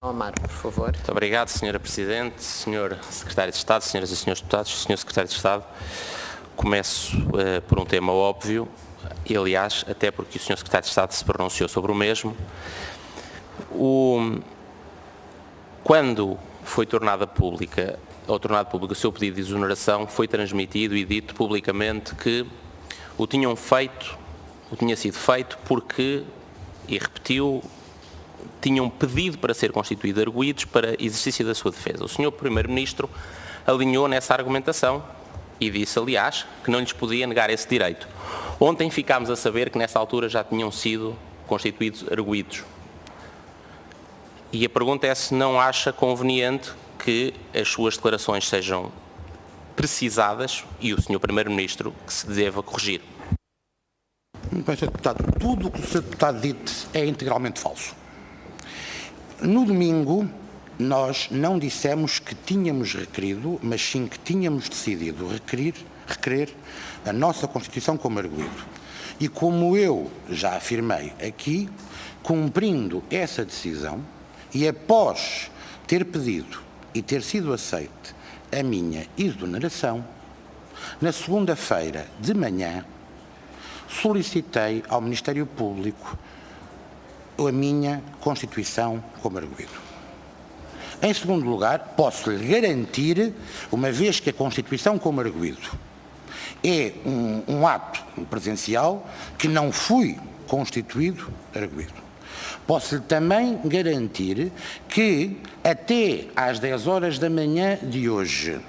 Amaro, por favor. Muito obrigado, Sra. Presidente, Sr. Secretário de Estado, Senhoras e Senhores Deputados, Sr. Secretário de Estado. Começo por um tema óbvio, e aliás, até porque o Sr. Secretário de Estado se pronunciou sobre o mesmo. Quando foi tornado público o seu pedido de exoneração, foi transmitido e dito publicamente que tinha sido feito porque, e repetiu, tinham pedido para ser constituídos arguidos para exercício da sua defesa. O Sr. Primeiro-Ministro alinhou nessa argumentação e disse, aliás, que não lhes podia negar esse direito. Ontem ficámos a saber que nessa altura já tinham sido constituídos arguidos. E a pergunta é se não acha conveniente que as suas declarações sejam precisadas e o Sr. Primeiro-Ministro que se deva corrigir. Muito bem, Sr. Deputado. Tudo o que o Sr. Deputado disse é integralmente falso. No domingo, nós não dissemos que tínhamos requerido, mas sim que tínhamos decidido requerer a nossa Constituição como arguido. E como eu já afirmei aqui, cumprindo essa decisão, e após ter pedido e ter sido aceite a minha exoneração, na segunda-feira de manhã, solicitei ao Ministério Público a minha Constituição como arguido. Em segundo lugar, posso-lhe garantir, uma vez que a Constituição como arguido é um ato presencial, que não fui constituído arguido. Posso-lhe também garantir que até às 10 horas da manhã de hoje,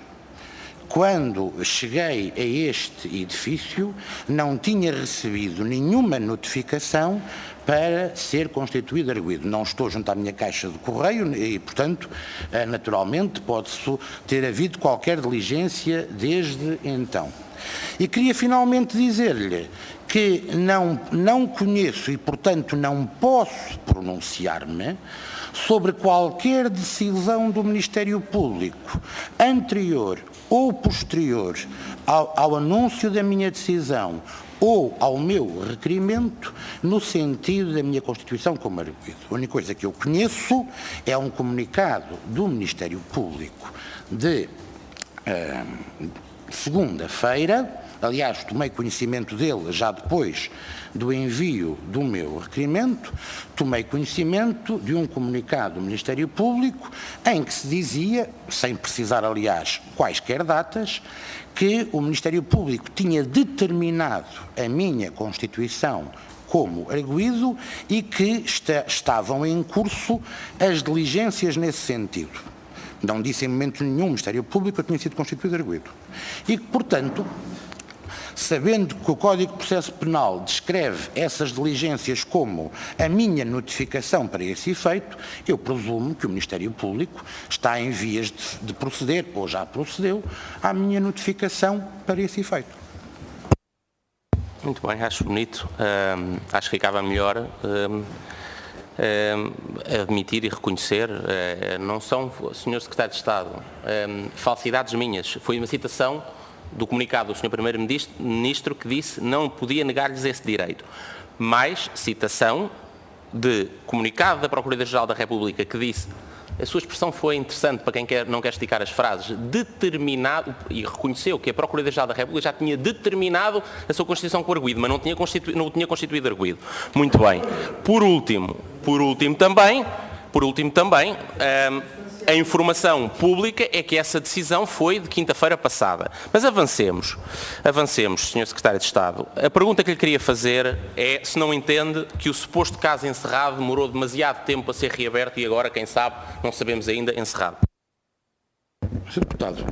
quando cheguei a este edifício, não tinha recebido nenhuma notificação para ser constituído arguido. Não estou junto à minha caixa de correio e, portanto, naturalmente, pode-se ter havido qualquer diligência desde então. E queria finalmente dizer-lhe que não conheço e, portanto, não posso pronunciar-me sobre qualquer decisão do Ministério Público anterior ou posterior ao anúncio da minha decisão ou ao meu requerimento no sentido da minha Constituição como arguido. A única coisa que eu conheço é um comunicado do Ministério Público de segunda-feira. Aliás, tomei conhecimento dele já depois do envio do meu requerimento, tomei conhecimento de um comunicado do Ministério Público em que se dizia, sem precisar, aliás, quaisquer datas, que o Ministério Público tinha determinado a minha Constituição como arguido e que estavam em curso as diligências nesse sentido. Não disse em momento nenhum o Ministério Público que eu tinha sido constituído arguido. E que, portanto, sabendo que o Código de Processo Penal descreve essas diligências como a minha notificação para esse efeito, eu presumo que o Ministério Público está em vias de proceder, ou já procedeu, à minha notificação para esse efeito. Muito bem, acho bonito. Acho que ficava melhor admitir e reconhecer, não são, Sr. Secretário de Estado, falsidades minhas. Foi uma citação do comunicado do Sr. Primeiro-Ministro que disse não podia negar-lhes esse direito. Mais citação de comunicado da Procuradoria-Geral da República que disse, a sua expressão foi interessante para quem não quer esticar as frases, determinado, e reconheceu que a Procuradoria-Geral da República já tinha determinado a sua Constituição como arguido, mas não o tinha constituído arguido. Muito bem. Por último também, a informação pública é que essa decisão foi de quinta-feira passada. Mas avancemos, Sr. Secretário de Estado. A pergunta que lhe queria fazer é se não entende que o suposto caso encerrado demorou demasiado tempo a ser reaberto e agora, quem sabe, não sabemos ainda, encerrado. Sr. Deputado,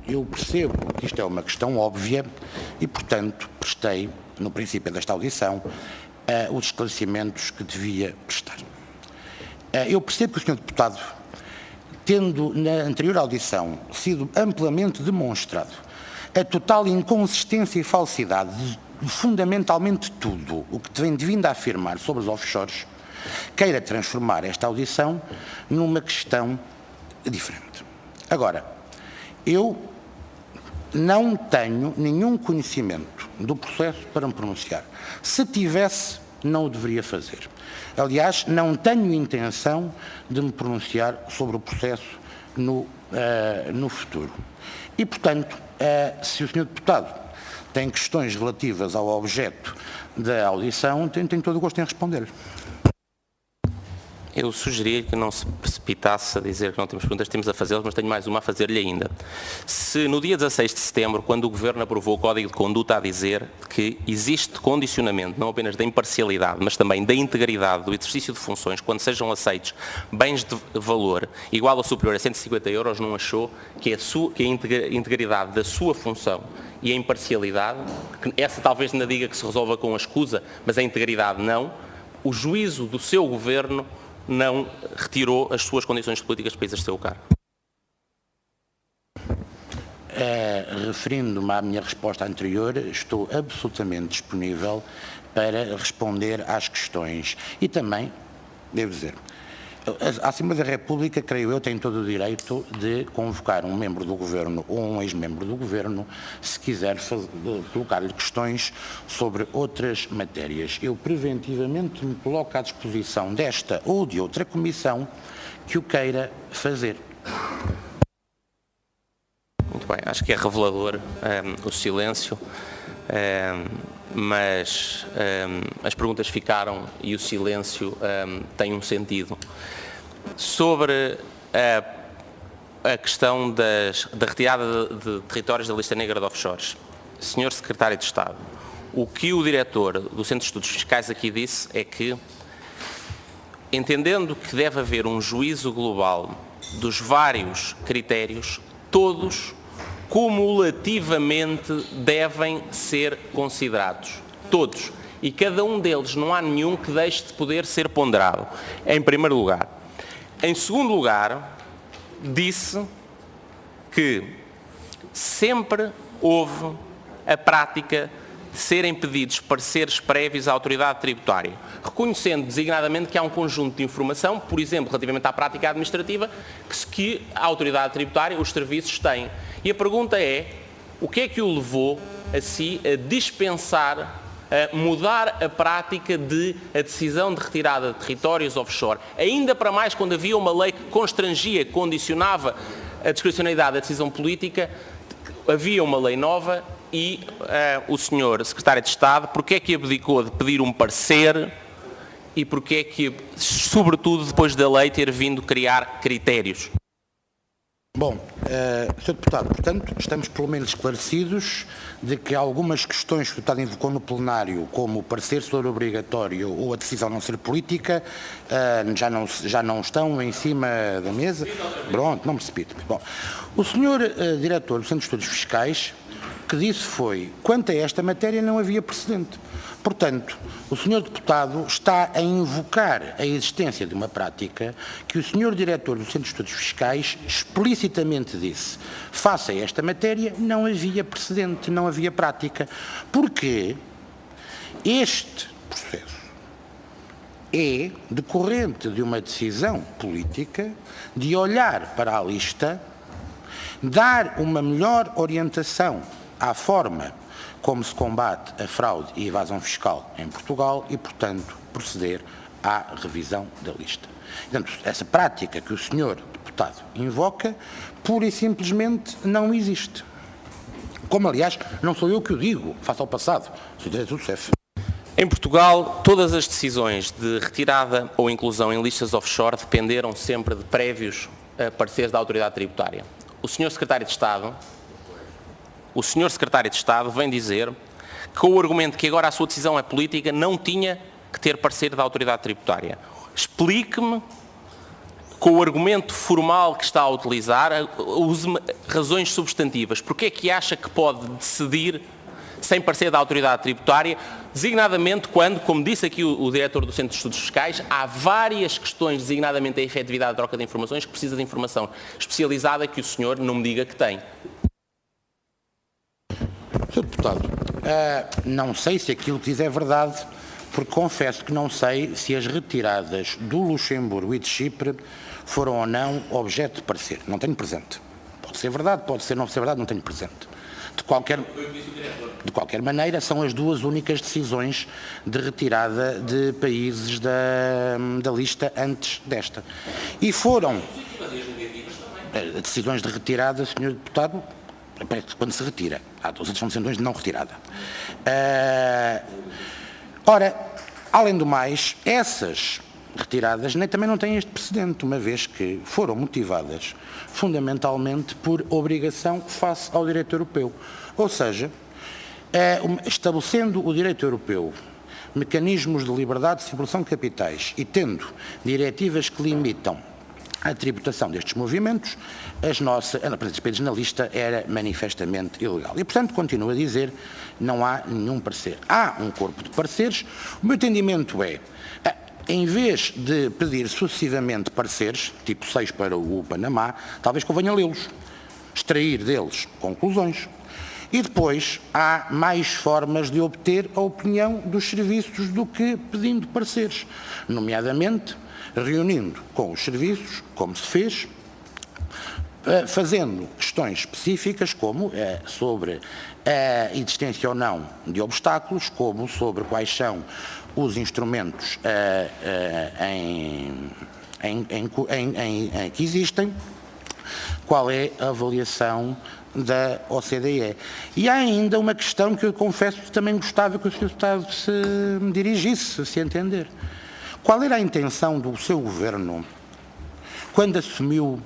eu percebo que isto é uma questão óbvia e, portanto, prestei, no princípio desta audição, os esclarecimentos que devia prestar. Eu percebo que o Sr. Deputado, tendo na anterior audição sido amplamente demonstrado a total inconsistência e falsidade de fundamentalmente tudo o que tem vindo a afirmar sobre os offshores, queira transformar esta audição numa questão diferente. Agora, eu não tenho nenhum conhecimento do processo para me pronunciar. Se tivesse, não o deveria fazer. Aliás, não tenho intenção de me pronunciar sobre o processo no futuro. E, portanto, se o Sr. Deputado tem questões relativas ao objeto da audição, tenho todo o gosto em responder. Eu sugeria que não se precipitasse a dizer que não temos perguntas, temos a fazê-las, mas tenho mais uma a fazer-lhe ainda. Se no dia 16 de setembro, quando o Governo aprovou o Código de Conduta a dizer que existe condicionamento, não apenas da imparcialidade, mas também da integridade do exercício de funções, quando sejam aceitos bens de valor igual ou superior a 150 euros, não achou que a integridade da sua função e a imparcialidade, que essa talvez ainda diga que se resolva com a escusa, mas a integridade não, o juízo do seu Governo não retirou as suas condições políticas para exercer o cargo? Referindo-me à minha resposta anterior, estou absolutamente disponível para responder às questões. E também, devo dizer, a Assembleia da República, creio eu, tem todo o direito de convocar um membro do Governo ou um ex-membro do Governo, se quiser colocar-lhe questões sobre outras matérias. Eu preventivamente me coloco à disposição desta ou de outra comissão que o queira fazer. Muito bem, acho que é revelador o silêncio, mas as perguntas ficaram e o silêncio tem um sentido. Sobre a questão da retirada de territórios da lista negra de offshores, Sr. Secretário de Estado, o que o diretor do Centro de Estudos Fiscais aqui disse é que, entendendo que deve haver um juízo global dos vários critérios, todos cumulativamente devem ser considerados. Todos. E cada um deles, não há nenhum que deixe de poder ser ponderado, em primeiro lugar. Em segundo lugar, disse que sempre houve a prática de serem pedidos pareceres prévios à autoridade tributária, reconhecendo designadamente que há um conjunto de informação, por exemplo, relativamente à prática administrativa, que a autoridade tributária, os serviços têm. E a pergunta é, o que é que o levou a si a dispensar, a mudar a prática de a decisão de retirada de territórios offshore, ainda para mais quando havia uma lei que constrangia, que condicionava a discricionalidade da decisão política, havia uma lei nova e o Sr. Secretário de Estado, porque é que abdicou de pedir um parecer e porque é que, sobretudo depois da lei, ter vindo criar critérios? Bom, Sr. Deputado, portanto, estamos pelo menos esclarecidos de que algumas questões que o Deputado invocou no plenário, como o parecer ser obrigatório ou a decisão não ser política, já não estão em cima da mesa. Pronto, não me precipito. Bom, o Sr. Diretor do Centro de Estudos Fiscais, o que disse foi, quanto a esta matéria não havia precedente. Portanto, o Sr. Deputado está a invocar a existência de uma prática que o Sr. Diretor do Centro de Estudos Fiscais explicitamente disse. Face a esta matéria não havia precedente, não havia prática. Porque este processo é decorrente de uma decisão política de olhar para a lista, dar uma melhor orientação à forma como se combate a fraude e evasão fiscal em Portugal e, portanto, proceder à revisão da lista. Portanto, essa prática que o Sr. Deputado invoca, pura e simplesmente não existe. Como, aliás, não sou eu que o digo, face ao passado, sou o diretor do CEF. Em Portugal, todas as decisões de retirada ou inclusão em listas offshore dependeram sempre de prévios pareceres da autoridade tributária. O Sr. Secretário de Estado vem dizer que, com o argumento que agora a sua decisão é política, não tinha que ter parecer da autoridade tributária. Explique-me, com o argumento formal que está a utilizar, use-me razões substantivas. Porque é que acha que pode decidir sem parecer da autoridade tributária, designadamente quando, como disse aqui o diretor do Centro de Estudos Fiscais, há várias questões, designadamente a efetividade da troca de informações, que precisa de informação especializada que o senhor não me diga que tem. Sr. Deputado, não sei se aquilo que diz é verdade, porque confesso que não sei se as retiradas do Luxemburgo e de Chipre foram ou não objeto de parecer. Não tenho presente. Pode ser verdade, pode ser não ser verdade, não tenho presente. De qualquer maneira, são as duas únicas decisões de retirada de países da lista antes desta. E foram decisões de retirada, Sr. Deputado, quando se retira. Há outras são decisões de não retirada. Ora, além do mais, essas retiradas também não têm este precedente, uma vez que foram motivadas fundamentalmente por obrigação face ao direito europeu. Ou seja, estabelecendo o direito europeu mecanismos de liberdade de circulação de capitais e tendo diretivas que limitam a tributação destes movimentos, as países na lista era manifestamente ilegal. E, portanto, continuo a dizer, não há nenhum parecer. Há um corpo de pareceres. O meu entendimento é, em vez de pedir sucessivamente pareceres, tipo 6 para o Panamá, talvez convenha lê-los, extrair deles conclusões. E depois há mais formas de obter a opinião dos serviços do que pedindo pareceres, nomeadamente reunindo com os serviços, como se fez, fazendo questões específicas como sobre a existência ou não de obstáculos, como sobre quais são os instrumentos que existem, qual é a avaliação da OCDE. E há ainda uma questão que eu confesso que também gostava que o Sr. Deputado se me dirigisse, se entender. Qual era a intenção do seu governo quando assumiu,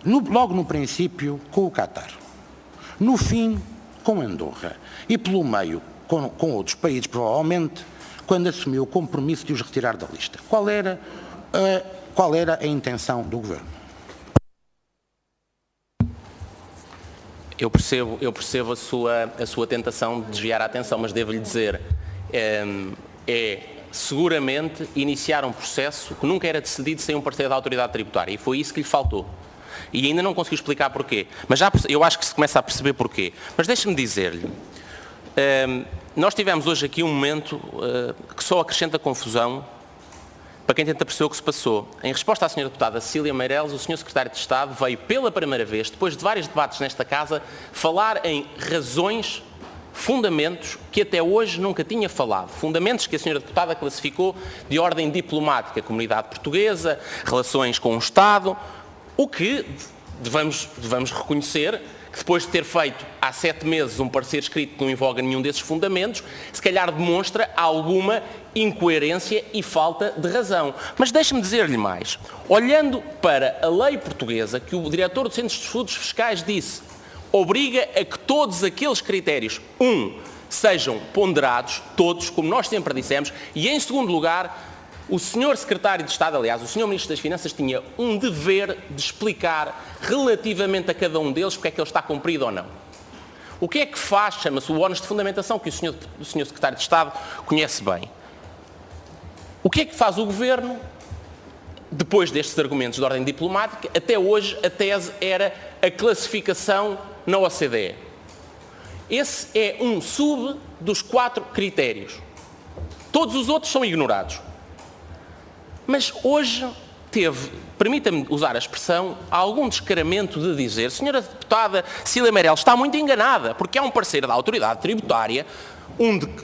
logo no princípio, com o Qatar, no fim, com Andorra e pelo meio, com outros países, provavelmente, quando assumiu o compromisso de os retirar da lista? Qual era a intenção do governo? Eu percebo a sua tentação de desviar a atenção, mas devo-lhe dizer, seguramente iniciar um processo que nunca era decidido sem um parecer da autoridade tributária, e foi isso que lhe faltou. E ainda não conseguiu explicar porquê. Mas eu acho que se começa a perceber porquê. Mas deixe-me dizer-lhe, nós tivemos hoje aqui um momento que só acrescenta confusão para quem tenta perceber o que se passou. Em resposta à Sra. Deputada Cecília Meireles, o Sr. Secretário de Estado veio pela primeira vez, depois de vários debates nesta Casa, falar em razões, fundamentos que até hoje nunca tinha falado. Fundamentos que a Sra. Deputada classificou de ordem diplomática, comunidade portuguesa, relações com o Estado, o que devemos reconhecer que depois de ter feito há 7 meses um parecer escrito que não invoga nenhum desses fundamentos, se calhar demonstra alguma incoerência e falta de razão. Mas deixe-me dizer-lhe mais. Olhando para a lei portuguesa, que o diretor do Centro de Estudos Fiscais disse, obriga a que todos aqueles critérios, sejam ponderados, todos, como nós sempre dissemos, e em segundo lugar, o Sr. Secretário de Estado, aliás, o Sr. Ministro das Finanças tinha um dever de explicar relativamente a cada um deles porque é que ele está cumprido ou não. O que é que faz, chama-se o ónus de fundamentação, que o Sr. Secretário de Estado conhece bem. O que é que faz o Governo, depois destes argumentos de ordem diplomática? Até hoje a tese era a classificação na OCDE. Esse é um sub dos 4 critérios. Todos os outros são ignorados. Mas hoje teve, permita-me usar a expressão, algum descaramento de dizer, Sra. Deputada Cecília Meireles está muito enganada, porque há um parceiro da autoridade tributária,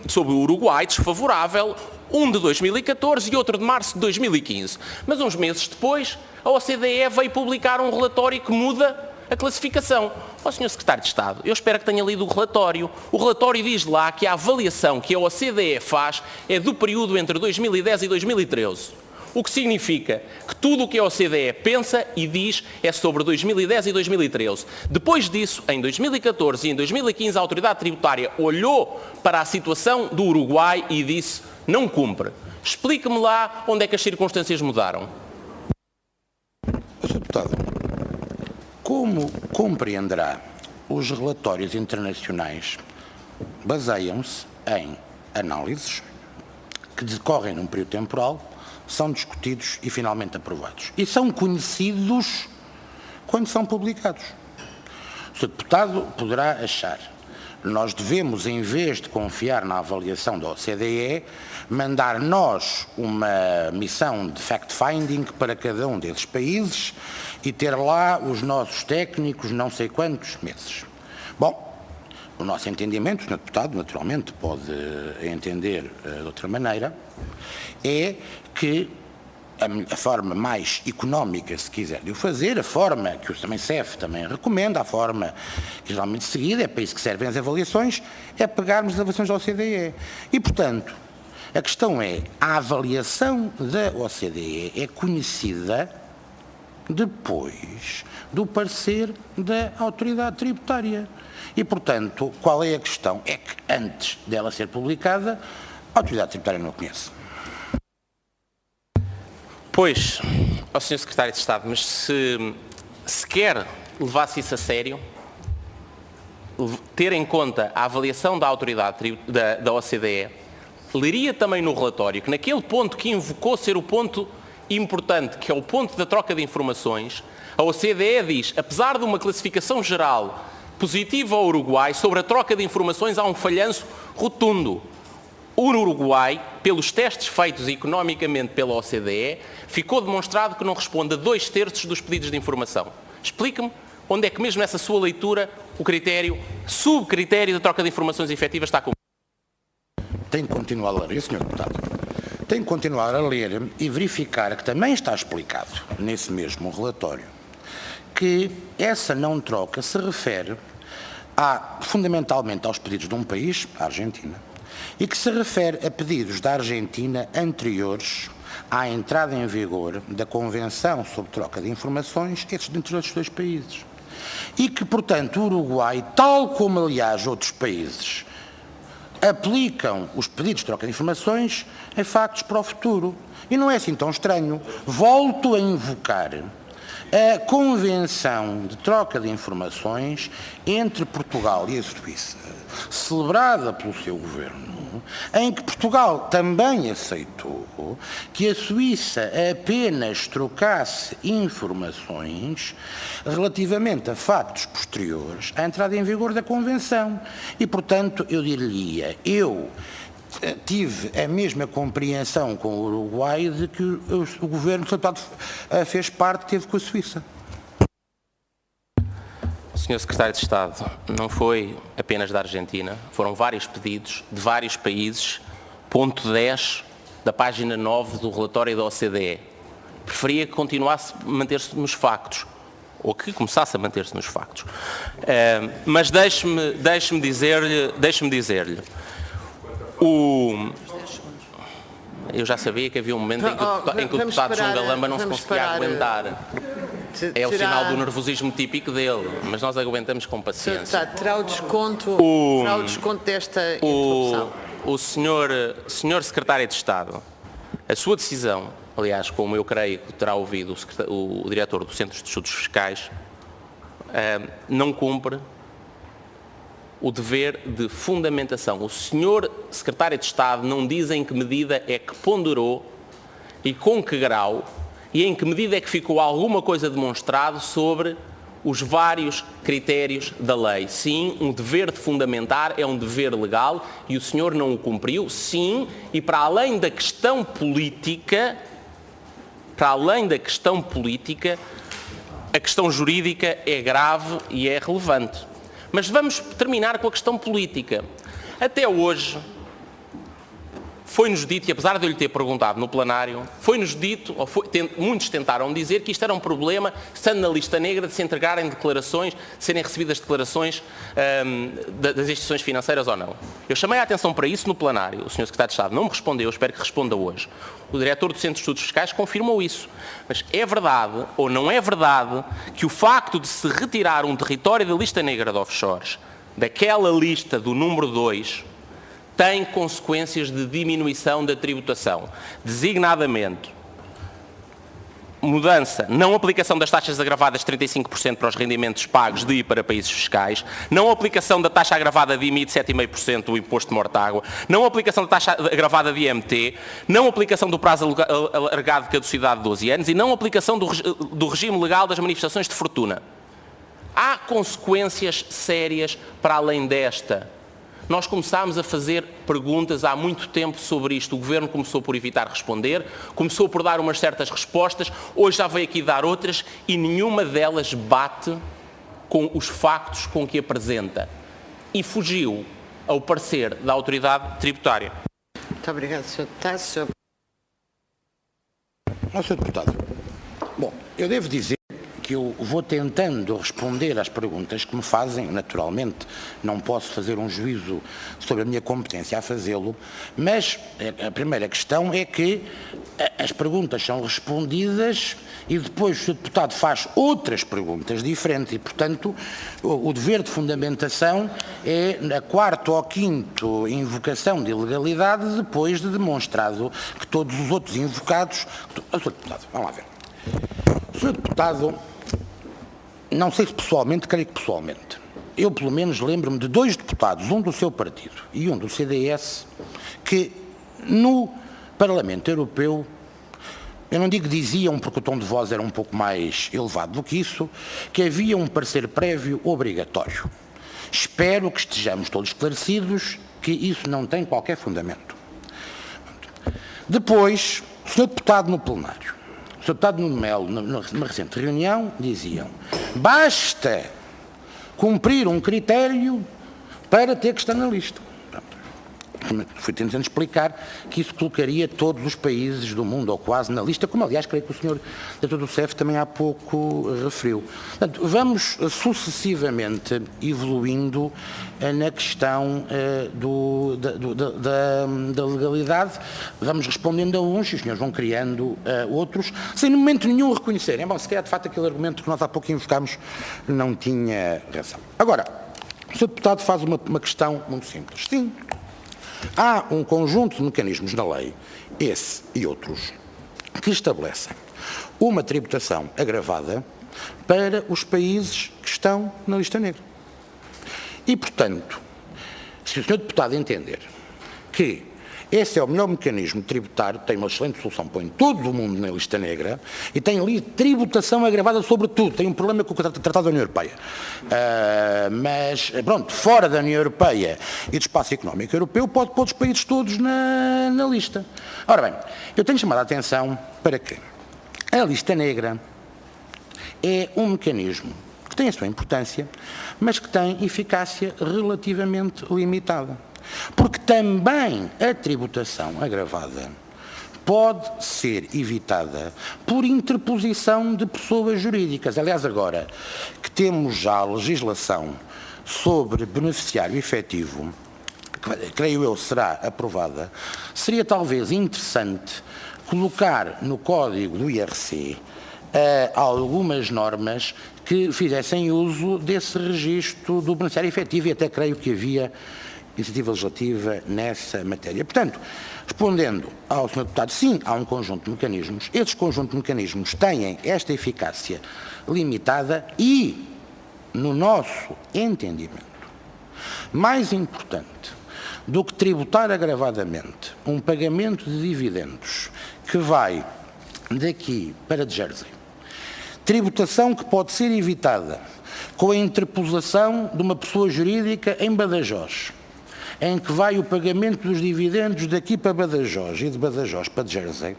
sobre o Uruguai, desfavorável, um de 2014 e outro de março de 2015. Mas uns meses depois, a OCDE veio publicar um relatório que muda a classificação. Ó, Sr. Secretário de Estado, eu espero que tenha lido o relatório. O relatório diz lá que a avaliação que a OCDE faz é do período entre 2010 e 2013. O que significa que tudo o que a OCDE pensa e diz é sobre 2010 e 2013. Depois disso, em 2014 e em 2015, a autoridade tributária olhou para a situação do Uruguai e disse, não cumpre. Explique-me lá onde é que as circunstâncias mudaram. Sr. Deputado, como compreenderá, os relatórios internacionais baseiam-se em análises que decorrem num período temporal, são discutidos e finalmente aprovados. E são conhecidos quando são publicados. O Sr. Deputado poderá achar que nós devemos, em vez de confiar na avaliação da OCDE, mandar nós uma missão de fact-finding para cada um desses países e ter lá os nossos técnicos não sei quantos meses. Bom, o nosso entendimento, o Sr. Deputado naturalmente pode entender de outra maneira, é que a forma mais económica, se quiser, de o fazer, a forma que o CEF também recomenda, a forma que geralmente seguida, é para isso que servem as avaliações, é pegarmos as avaliações da OCDE. E, portanto, a questão é, a avaliação da OCDE é conhecida depois do parecer da autoridade tributária. E, portanto, qual é a questão? É que antes dela ser publicada, a autoridade tributária não a conhece. Pois, ao Sr. Secretário de Estado, mas se quer levar-se isso a sério, ter em conta a avaliação da autoridade da OCDE, leria também no relatório que naquele ponto que invocou ser o ponto importante, que é o ponto da troca de informações, a OCDE diz, apesar de uma classificação geral positiva ao Uruguai, sobre a troca de informações há um falhanço rotundo. O Uruguai, pelos testes feitos economicamente pela OCDE, ficou demonstrado que não responde a 2/3 dos pedidos de informação. Explique-me onde é que mesmo nessa sua leitura o subcritério da troca de informações efetivas está com. Tem que continuar a ler, Sr. Deputado. Tem que continuar a ler e verificar que também está explicado nesse mesmo relatório que essa não troca se refere fundamentalmente aos pedidos de um país, a Argentina, e que se refere a pedidos da Argentina anteriores à entrada em vigor da Convenção sobre Troca de Informações entre os dois países. E que, portanto, o Uruguai, tal como, aliás, outros países, aplicam os pedidos de troca de informações em factos para o futuro. E não é assim tão estranho. Volto a invocar a Convenção de Troca de Informações entre Portugal e a Suíça, celebrada pelo seu governo, em que Portugal também aceitou que a Suíça apenas trocasse informações relativamente a factos posteriores à entrada em vigor da Convenção. E, portanto, eu diria, eu tive a mesma compreensão com o Uruguai de que o governo que fez parte teve com a Suíça. Sr. Secretário de Estado, não foi apenas da Argentina, foram vários pedidos de vários países, ponto 10 da página 9 do relatório da OCDE. Preferia que continuasse a manter-se nos factos, ou que começasse a manter-se nos factos. Mas deixe-me dizer-lhe, eu já sabia que havia um momento em que o deputado João Galamba não se conseguia aguentar. É o sinal do nervosismo típico dele, mas nós aguentamos com paciência. Terá o desconto desta interrupção. O senhor Secretário de Estado, a sua decisão, aliás, como eu creio que terá ouvido o diretor do Centro de Estudos Fiscais, não cumpre o dever de fundamentação. O senhor Secretário de Estado não diz em que medida é que ponderou e com que grau e em que medida é que ficou alguma coisa demonstrado sobre os vários critérios da lei. Sim, um dever de fundamentar é um dever legal e o senhor não o cumpriu. Sim, e para além da questão política, a questão jurídica é grave e é relevante. Mas vamos terminar com a questão política. Até hoje, foi-nos dito, e apesar de eu lhe ter perguntado no plenário, foi-nos dito, muitos tentaram dizer que isto era um problema, estando na lista negra, de se entregarem declarações, de serem recebidas declarações das instituições financeiras ou não. Eu chamei a atenção para isso no plenário, o Sr. Secretário de Estado não me respondeu, eu espero que responda hoje. O diretor do Centro de Estudos Fiscais confirmou isso. Mas é verdade, ou não é verdade, que o facto de se retirar um território da lista negra de offshores, daquela lista do número 2, tem consequências de diminuição da tributação, designadamente mudança, não aplicação das taxas agravadas de 35% para os rendimentos pagos de e para países fiscais, não aplicação da taxa agravada de IMI de 7,5% do imposto de mortágua, não aplicação da taxa agravada de IMT, não aplicação do prazo alargado de caducidade de 12 anos e não aplicação do regime legal das manifestações de fortuna. Há consequências sérias para além desta. Nós começámos a fazer perguntas há muito tempo sobre isto. O Governo começou por evitar responder, começou por dar umas certas respostas, hoje já veio aqui dar outras e nenhuma delas bate com os factos com que apresenta. e fugiu ao parecer da autoridade tributária. Muito obrigado, Sr. Deputado. Sr. Sr. Deputado, bom, eu devo dizer que eu vou tentando responder às perguntas que me fazem, naturalmente, não posso fazer um juízo sobre a minha competência a fazê-lo, mas a primeira questão é que as perguntas são respondidas e depois o Sr. Deputado faz outras perguntas diferentes e, portanto, o dever de fundamentação é a quarta ou quinta invocação de ilegalidade depois de demonstrado que todos os outros invocados... Sr. Deputado, vamos lá ver. Sr. Deputado, não sei se pessoalmente, creio que pessoalmente, eu pelo menos lembro-me de 2 deputados, um do seu partido e um do CDS, que no Parlamento Europeu, eu não digo que diziam, porque o tom de voz era um pouco mais elevado do que isso, que havia um parecer prévio obrigatório. Espero que estejamos todos esclarecidos que isso não tem qualquer fundamento. Depois, o Sr. Deputado no plenário, o Sr. Deputado Nuno Melo, numa recente reunião, diziam: basta cumprir um critério para ter que estar na lista. Fui tentando explicar que isso colocaria todos os países do mundo, ou quase, na lista, como aliás creio que o Sr. Diretor do CEF também há pouco referiu. Portanto, vamos sucessivamente evoluindo na questão da legalidade, vamos respondendo a uns e os senhores vão criando outros, sem no momento nenhum reconhecerem. Bom, se calhar de facto aquele argumento que nós há pouco invocámos não tinha razão. Agora, o Sr. Deputado faz uma questão muito simples. Sim. Há um conjunto de mecanismos na lei, esse e outros, que estabelecem uma tributação agravada para os países que estão na lista negra. E, portanto, se o Sr. Deputado entender que esse é o melhor mecanismo tributário, tem uma excelente solução, põe todo o mundo na lista negra e tem ali tributação agravada sobre tudo. Tem um problema com o Tratado da União Europeia. Mas, pronto, fora da União Europeia e do Espaço Económico Europeu, pode pôr os países todos na lista. Ora bem, eu tenho chamado a atenção para que a lista negra é um mecanismo que tem a sua importância, mas que tem eficácia relativamente limitada. Porque também a tributação agravada pode ser evitada por interposição de pessoas jurídicas. Aliás, agora que temos já a legislação sobre beneficiário efetivo, que creio eu será aprovada, seria talvez interessante colocar no código do IRC algumas normas que fizessem uso desse registro do beneficiário efetivo e até creio que havia iniciativa legislativa nessa matéria. Portanto, respondendo ao Sr. Deputado, sim, há um conjunto de mecanismos. Esses conjuntos de mecanismos têm esta eficácia limitada e, no nosso entendimento, mais importante do que tributar agravadamente um pagamento de dividendos que vai daqui para Jersey, tributação que pode ser evitada com a interposição de uma pessoa jurídica em Badajoz, em que vai o pagamento dos dividendos daqui para Badajoz e de Badajoz para Jersey,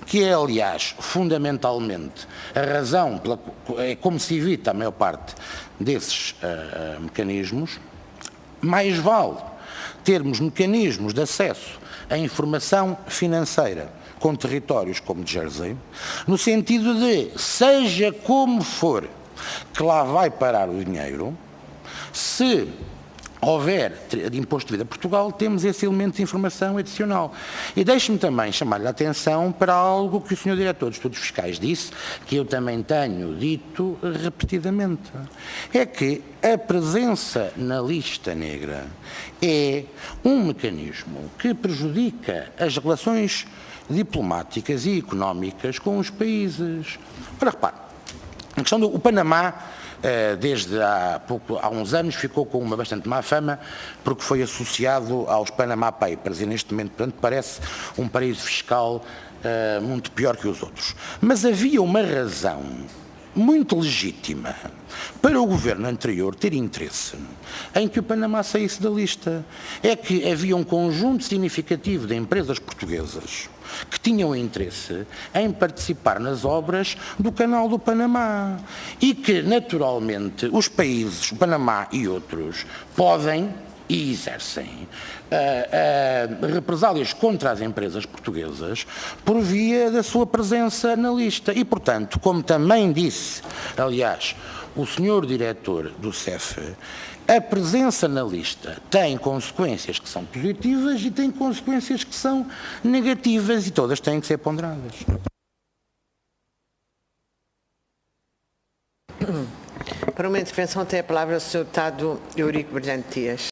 que é, aliás, fundamentalmente, a razão é como se evita a maior parte desses mecanismos, mais vale termos mecanismos de acesso à informação financeira com territórios como Jersey, no sentido de, seja como for que lá vai parar o dinheiro, se houver de imposto de vida a Portugal, temos esse elemento de informação adicional. E deixe-me também chamar-lhe a atenção para algo que o Sr. Diretor de Estudos Fiscais disse, que eu também tenho dito repetidamente. É que a presença na lista negra é um mecanismo que prejudica as relações diplomáticas e económicas com os países. Ora, repare, a questão do Panamá, desde há uns anos, ficou com uma bastante má fama, porque foi associado aos Panama Papers e neste momento, portanto, parece um paraíso fiscal muito pior que os outros. Mas havia uma razão muito legítima para o governo anterior ter interesse em que o Panamá saísse da lista. É que havia um conjunto significativo de empresas portuguesas que tinham interesse em participar nas obras do Canal do Panamá e que, naturalmente, os países, o Panamá e outros, podem e exercem represálias contra as empresas portuguesas por via da sua presença na lista. E, portanto, como também disse, aliás, o senhor diretor do CEF, a presença na lista tem consequências que são positivas e tem consequências que são negativas e todas têm que ser ponderadas. Para uma intervenção tem a palavra o Sr. Deputado Eurico Brilhante Dias.